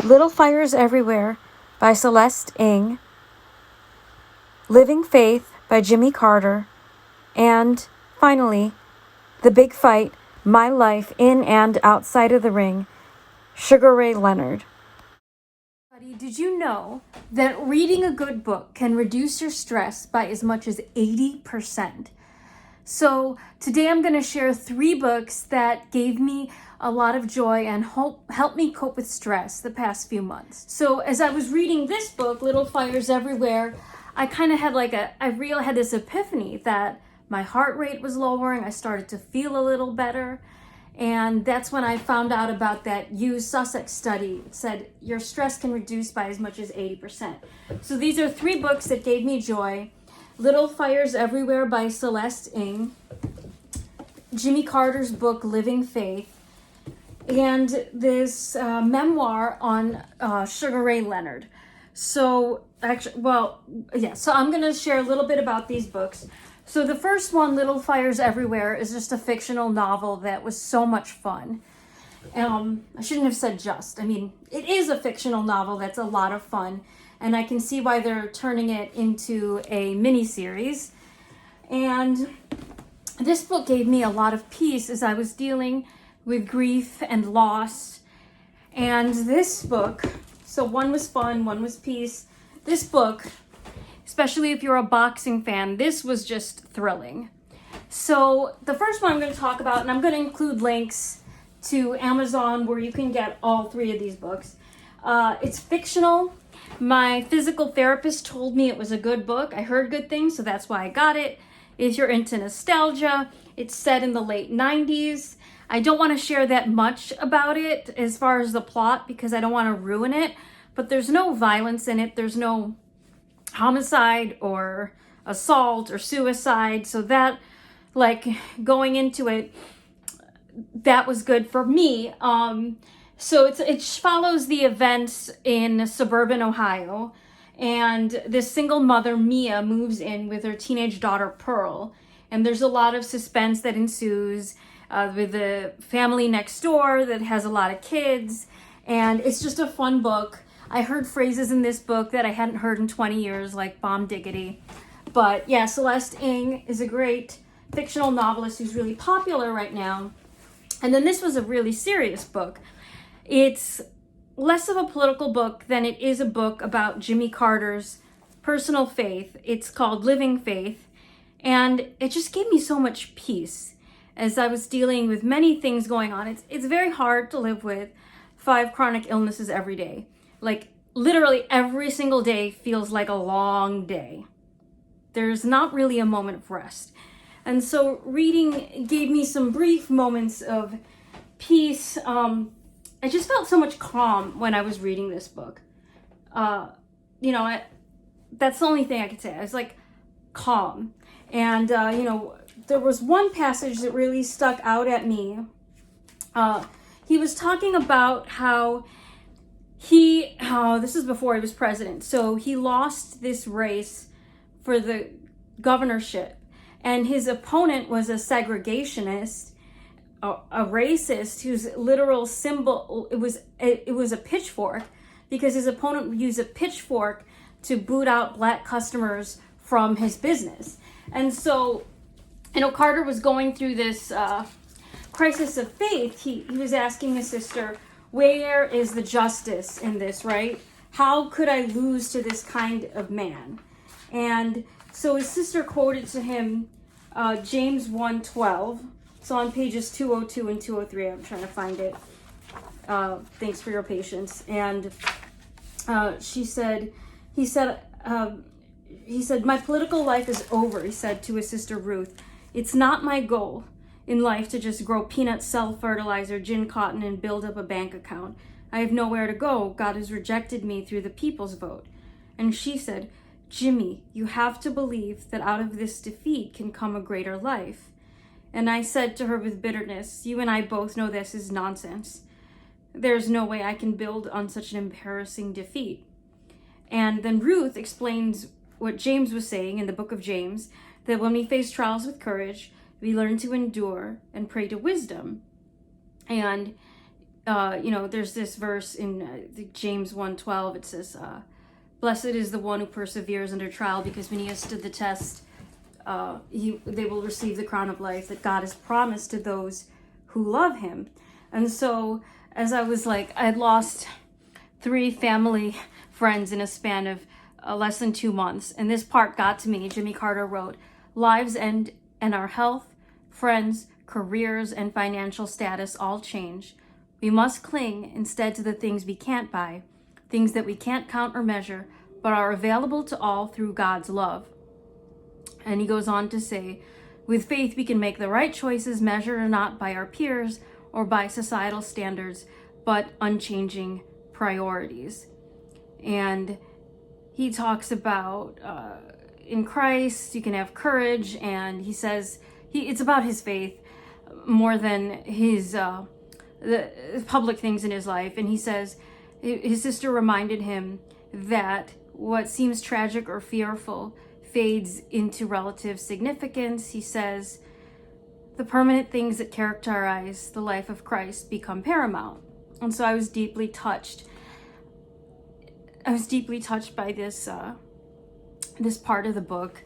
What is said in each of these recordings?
Little Fires Everywhere by Celeste Ng, Living Faith by Jimmy Carter, and finally, The Big Fight, My Life in and Outside of the Ring, Sugar Ray Leonard. Did you know that reading a good book can reduce your stress by as much as 80%? So today I'm going to share 3 books that gave me a lot of joy and helped me cope with stress the past few months. So as I was reading this book, Little Fires Everywhere, I kind of had I had this epiphany that my heart rate was lowering. I started to feel a little better. And that's when I found out about that USussex study. It said your stress can reduce by as much as 80%. So these are 3 books that gave me joy. Little Fires Everywhere by Celeste Ng, Jimmy Carter's book Living Faith, and this memoir on Sugar Ray Leonard. So so I'm going to share a little bit about these books. So the first one, Little Fires Everywhere, is just a fictional novel that was so much fun. I shouldn't have said just. I mean, it is a fictional novel that's a lot of fun, and I can see why they're turning it into a miniseries. And this book gave me a lot of peace as I was dealing with grief and loss. And this book, so one was fun, one was peace. This book, especially if you're a boxing fan, this was just thrilling. So the first one I'm going to talk about, and I'm going to include links to Amazon where you can get all 3 of these books. It's fictional. My physical therapist told me it was a good book. I heard good things, so that's why I got it. If you're into nostalgia, it's set in the late 90s. I don't want to share that much about it as far as the plot because I don't want to ruin it, but there's no violence in it. There's no homicide or assault or suicide. So that, going into it, that was good for me. So it follows the events in suburban Ohio, and this single mother, Mia, moves in with her teenage daughter, Pearl, and there's a lot of suspense that ensues with the family next door that has a lot of kids, and it's just a fun book. I heard phrases in this book that I hadn't heard in 20 years, like bomb diggity. But yeah, Celeste Ng is a great fictional novelist who's really popular right now. And then this was a really serious book. It's less of a political book than it is a book about Jimmy Carter's personal faith. It's called Living Faith. And it just gave me so much peace as I was dealing with many things going on. It's very hard to live with 5 chronic illnesses every day. Like literally every single day feels like a long day. There's not really a moment of rest. And so reading gave me some brief moments of peace. I just felt so much calm when I was reading this book. That's the only thing I could say. I was calm. And, there was one passage that really stuck out at me. He was talking about how this is before he was president. So he lost this race for the governorship, and his opponent was a segregationist, a racist whose literal symbol, it was a pitchfork, because his opponent would use a pitchfork to boot out black customers from his business. And so, Carter was going through this crisis of faith. He was asking his sister, where is the justice in this, right? How could I lose to this kind of man? And so his sister quoted to him James 1:12. It's on pages 202 and 203. I'm trying to find it. Thanks for your patience. And he said, my political life is over, he said to his sister Ruth. It's not my goal in life to just grow peanuts, sell fertilizer, gin cotton, and build up a bank account. I have nowhere to go. God has rejected me through the people's vote. And she said, Jimmy, you have to believe that out of this defeat can come a greater life. And I said to her with bitterness, you and I both know this is nonsense. There's no way I can build on such an embarrassing defeat. And then Ruth explains what James was saying in the book of James, that when we face trials with courage, we learn to endure and pray to wisdom. And there's this verse in James 1:12. It says, blessed is the one who perseveres under trial, because when he has stood the test, they will receive the crown of life that God has promised to those who love him. And so as I was like, I had lost 3 family friends in a span of less than 2 months. And this part got to me. Jimmy Carter wrote, lives end and our health, friends, careers, and financial status all change. We must cling instead to the things we can't buy, things that we can't count or measure, but are available to all through God's love. And he goes on to say, with faith, we can make the right choices, measured not by our peers or by societal standards, but unchanging priorities. And he talks about in Christ, you can have courage. And he says it's about his faith more than his the public things in his life. And he says his sister reminded him that what seems tragic or fearful fades into relative significance. He says the permanent things that characterize the life of Christ become paramount. And so I was deeply touched. I was deeply touched by this this part of the book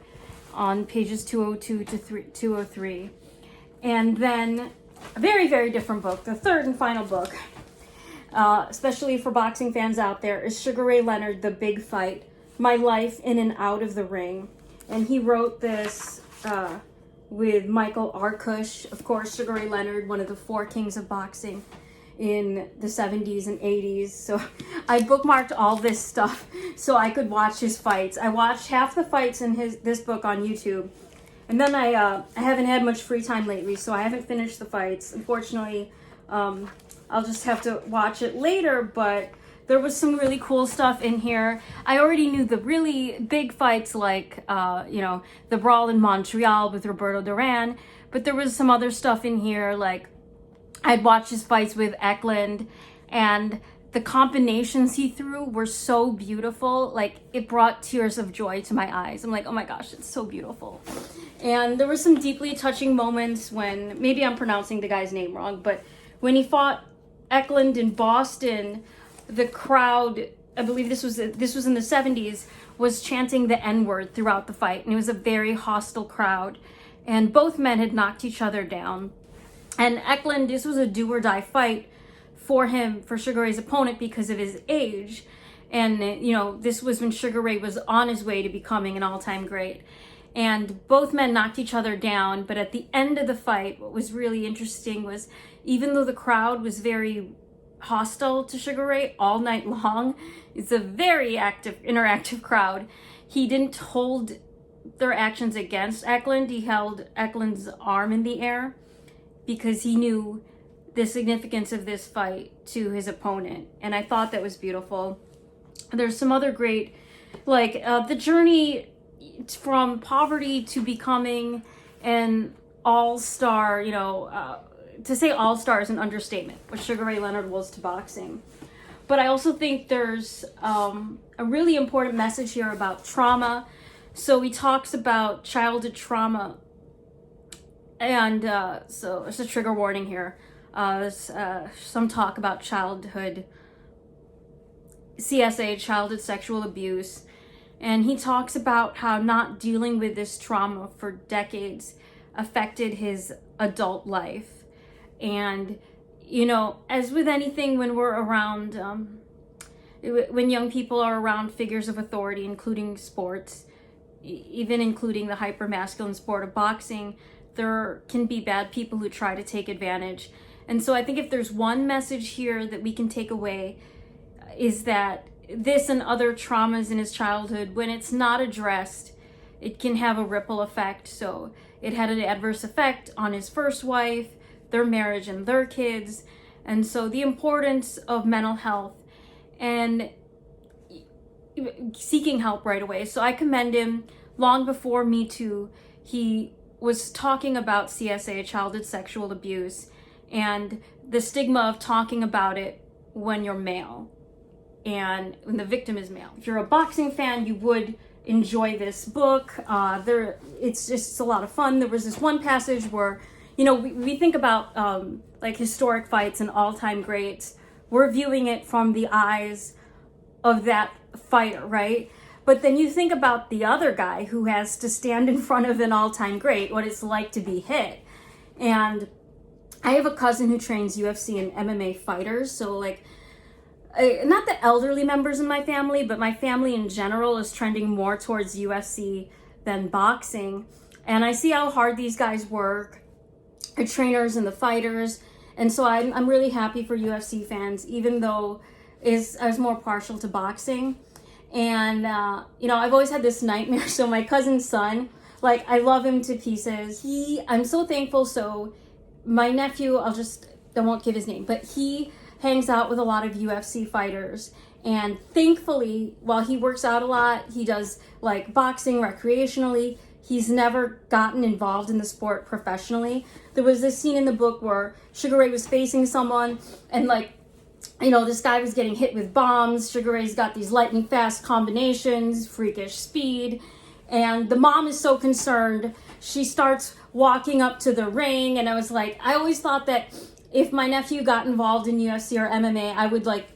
on pages 202 to 203. And then a very, very different book, the third and final book, especially for boxing fans out there, is Sugar Ray Leonard, The Big Fight, My Life in and Out of the Ring. And he wrote this with Michael Arkush, of course, Sugar Ray Leonard, one of the 4 kings of boxing in the 70s and 80s. So I bookmarked all this stuff so I could watch his fights. I watched half the fights in this book on YouTube. And then I haven't had much free time lately, so I haven't finished the fights. Unfortunately, I'll just have to watch it later, but there was some really cool stuff in here. I already knew the really big fights, like, the brawl in Montreal with Roberto Duran, but there was some other stuff in here, like I'd watched his fights with Eklund, and the combinations he threw were so beautiful. Like, it brought tears of joy to my eyes. I'm like, oh my gosh, it's so beautiful. And there were some deeply touching moments when, maybe I'm pronouncing the guy's name wrong, but when he fought Eklund in Boston, the crowd, I believe this was in the 70s, was chanting the N-word throughout the fight. And it was a very hostile crowd. And both men had knocked each other down. And Eklund, this was a do-or-die fight for him, for Sugar Ray's opponent, because of his age. And, this was when Sugar Ray was on his way to becoming an all-time great. And both men knocked each other down. But at the end of the fight, what was really interesting was, even though the crowd was very hostile to Sugar Ray all night long, it's a very interactive crowd, he didn't hold their actions against Eklund. He held Eklund's arm in the air because he knew the significance of this fight to his opponent. And I thought that was beautiful. There's some other great, like, the journey from poverty to becoming an all-star, to say all-star is an understatement, what Sugar Ray Leonard was to boxing. But I also think there's a really important message here about trauma. So he talks about childhood trauma. And so it's a trigger warning here. There's some talk about childhood CSA, childhood sexual abuse. And he talks about how not dealing with this trauma for decades affected his adult life. And, as with anything, when we're around, when young people are around figures of authority, including sports, even including the hyper-masculine sport of boxing, there can be bad people who try to take advantage. And so I think if there's one message here that we can take away, is that this and other traumas in his childhood, when it's not addressed, it can have a ripple effect. So it had an adverse effect on his first wife, their marriage, and their kids. And so the importance of mental health and seeking help right away. So I commend him. Long before Me Too, he was talking about CSA, childhood sexual abuse, and the stigma of talking about it when you're male and when the victim is male. If you're a boxing fan, you would enjoy this book. It's a lot of fun. There was this one passage where you know, we think about like historic fights and all-time greats. We're viewing it from the eyes of that fighter, right? But then you think about the other guy who has to stand in front of an all-time great, what it's like to be hit. And I have a cousin who trains UFC and MMA fighters. So like, not the elderly members in my family, but my family in general is trending more towards UFC than boxing. And I see how hard these guys work, the trainers and the fighters. And so I'm really happy for UFC fans, even though I was more partial to boxing. And, you know, I've always had this nightmare. So my cousin's son, like, I love him to pieces. I'm so thankful. So my nephew, I won't give his name, but he hangs out with a lot of UFC fighters. And thankfully, while he works out a lot, he does like boxing recreationally. He's never gotten involved in the sport professionally. There was this scene in the book where Sugar Ray was facing someone and like, you know, this guy was getting hit with bombs. Sugar Ray's got these lightning fast combinations, freakish speed. And the mom is so concerned. She starts walking up to the ring. And I was like, I always thought that if my nephew got involved in UFC or MMA, I would like,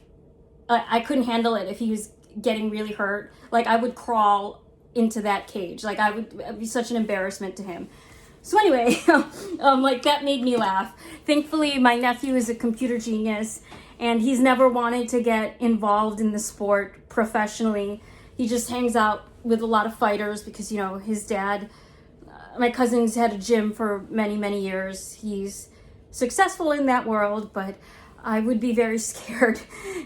I couldn't handle it if he was getting really hurt. Like I would crawl into that cage. Like it'd be such an embarrassment to him. So anyway, like that made me laugh. Thankfully, my nephew is a computer genius and he's never wanted to get involved in the sport professionally. He just hangs out with a lot of fighters because, you know, his dad, my cousin's had a gym for many, many years. He's successful in that world, but I would be very scared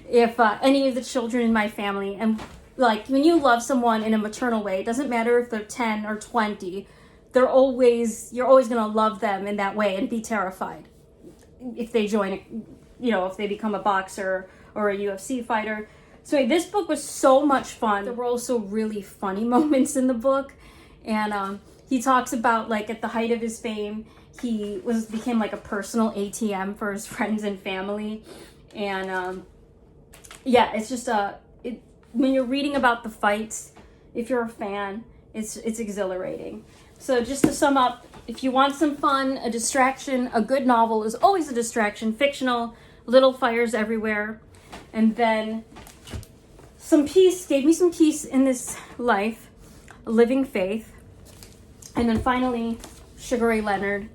if any of the children in my family, and like when you love someone in a maternal way, it doesn't matter if they're 10 or 20, you're always going to love them in that way and be terrified if they join, if they become a boxer or a UFC fighter. So this book was so much fun. There were also really funny moments in the book. And he talks about like at the height of his fame, he became like a personal ATM for his friends and family. And it's just when you're reading about the fights, if you're a fan, it's exhilarating. So just to sum up, if you want some fun, a distraction, a good novel is always a distraction, fictional, little fires everywhere. And then some peace, gave me some peace in this life, Living Faith. And then finally, Sugar Ray Leonard,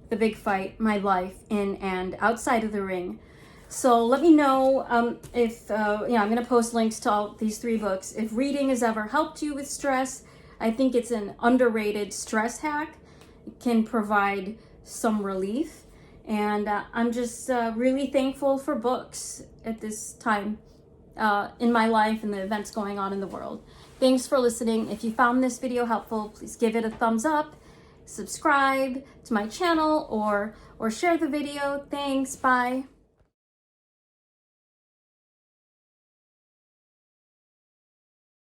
The Big Fight, My Life in and Outside of the Ring. So let me know if, I'm going to post links to all these 3 books. If reading has ever helped you with stress, I think it's an underrated stress hack. It can provide some relief. And I'm just really thankful for books at this time in my life and the events going on in the world. Thanks for listening. If you found this video helpful, please give it a thumbs up, subscribe to my channel, or share the video. Thanks. Bye.